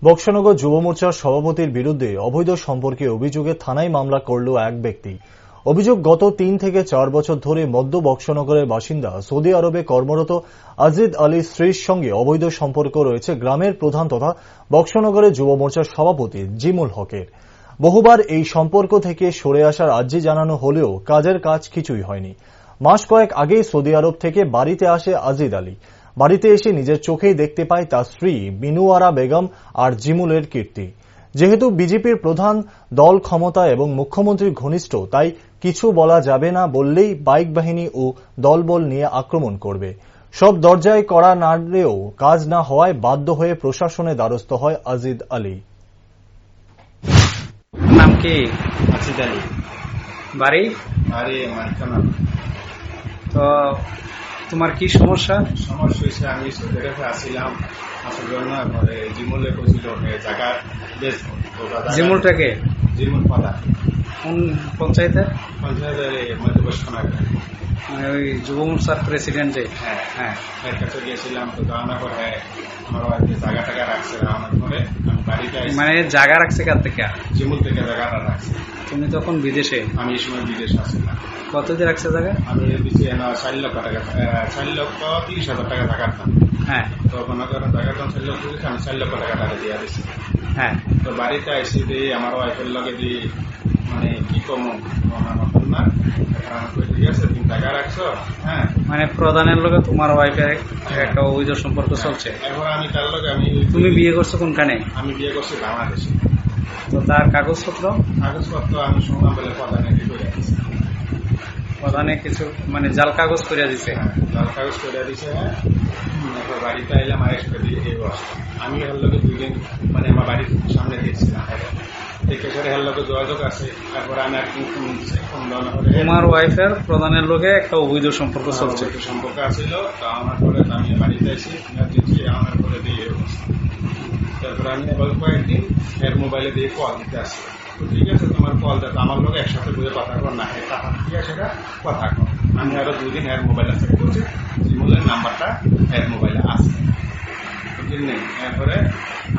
বক্সনগর যুব মোর্চার সভাপতির বিরুদ্ধে অবৈধ সম্পর্কে অভিযোগে থানায় মামলা করল এক ব্যক্তি। অভিযোগ, গত 3 থেকে 4 বছর ধরে মধ্য বক্সনগরের বাসিন্দা সৌদি আরবে কর্মরত আজিদ আলীর স্ত্রীর সঙ্গে অবৈধ সম্পর্ক রয়েছে গ্রামের প্রধান তথা বক্সনগরের যুব মোর্চার সভাপতি জিমুল হকের। বহুবার এই সম্পর্ক থেকে সরে আসার আর্জি জানানো হলেও কাজের কাজ কিছুই হয়নি। মাস কয়েক আগেই সৌদি আরব থেকে বাড়িতে আসে আজিদ আলী। বাড়িতে এসে নিজের চোখেই দেখতে পায় তার স্ত্রী বিনুয়ারা বেগম আর জিমুলের কীর্তি। যেহেতু বিজেপির প্রধান দল ক্ষমতা এবং মুখ্যমন্ত্রীর ঘনিষ্ঠ, তাই কিছু বলা যাবে না বললেই বাইক বাহিনী ও দলবল নিয়ে আক্রমণ করবে। সব দরজায় কড়া নাড়লেও কাজ না হওয়ায় বাধ্য হয়ে প্রশাসনের দ্বারস্থ হয় আজিদ আলী। নাম কি? আজিদ আলী। বাড়ি? বাড়ি মাঝখানা। তো তোমার কি সমস্যা? সমস্যা হয়েছে, আমি সৌদি আরবে আসছিলাম, আসার জন্য পরে জিমুলে বলছিল জায়গা বেশ। জিমুলটাকে? জিমুল পাতা। কোন পঞ্চায়েতের? পঞ্চায়েতের মধ্যবর্ষণায়। মানে ওই যুব মোর্চার প্রেসিডেন্টে? হ্যাঁ হ্যাঁ। এর কাছে গিয়েছিলাম, তো জানার পরে আমার বাড়িতে জায়গা টাকা রাখছে না। আমার পরে আমি বাড়িতে মানে জায়গা রাখছে কার থেকে? জিমুল থেকে জায়গাটা রাখছে। তুমি তখন বিদেশে? আমি এই সময় বিদেশে আসছিলাম। কত দিয়ে রাখছে জায়গা? আমি দিচ্ছি 4,30,000 টাকা জায়গার দাম। হ্যাঁ। তো মনে করেন জায়গার দাম 4 লক্ষ, আমি 4 লক্ষ টাকা দিয়ে দিচ্ছি। হ্যাঁ। তো বাড়িতে এসে দিই আমার ওয়াইফের লগে দিই, মানে কি কম আমার মতন না। ঠিক আছে, তুমি টাকা রাখছো। হ্যাঁ, মানে প্রধানের লগে তোমার ওয়াইফের একটা অবৈধ সম্পর্ক চলছে। এবার আমি তার লগে তুমি বিয়ে করছো কোনখানে? আমি বিয়ে করছি বাংলাদেশে। তো তার কাগজপত্র? কাগজপত্র আমি শুনলাম বলে প্রধানে কি করে দিচ্ছে। প্রধানে কিছু মানে জাল কাগজ করে দিছে? জাল কাগজ করে দিছে। হ্যাঁ, এবার বাড়িতে এলাম আরেকটা দিয়ে এই অবস্থা। আমি ওর লগে 2 দিন মানে আমার বাড়ির সামনে দিয়েছিলাম। দেখে পরে হের লগে যোগাযোগ আছে। তারপরে আমি একদিন ফোন দিচ্ছি, ফোন দেওয়ার পরে তোমার ওয়াইফের প্রধানের লগে একটা অবৈধ সম্পর্ক চলছে? সম্পর্ক আসছিল। তো আমার পরে আমি বাড়িতে এসে দিচ্ছি, আমার পরে দিয়ে অবস্থা। তারপরে আমি আবার কয়েকদিন এর মোবাইলে দিয়ে কল দিতে আসি। তো ঠিক আছে, তোমার কল দেখো, আমার লোক একসাথে বুঝে কথা কর না, টাকা ঠিক আছে, সেটা কথা কর। আমি আরো 2 দিন এর মোবাইলে চেক করছি, জিমুলের নাম্বারটা এর মোবাইলে আছে, বুঝলেন। এরপরে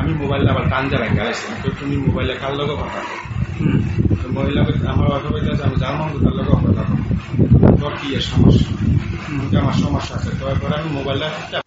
আমি মোবাইলে আবার টানজা ব্যাংকে আসছিলাম। তো তুমি মোবাইলে কার লোক কথা কর। তো মহিলাকে আমার অসুবিধা আছে, আমি জানলাম তার লোক কথা কর, তোর কি এর সমস্যা? আমার সমস্যা আছে। তো এরপরে আমি মোবাইলটা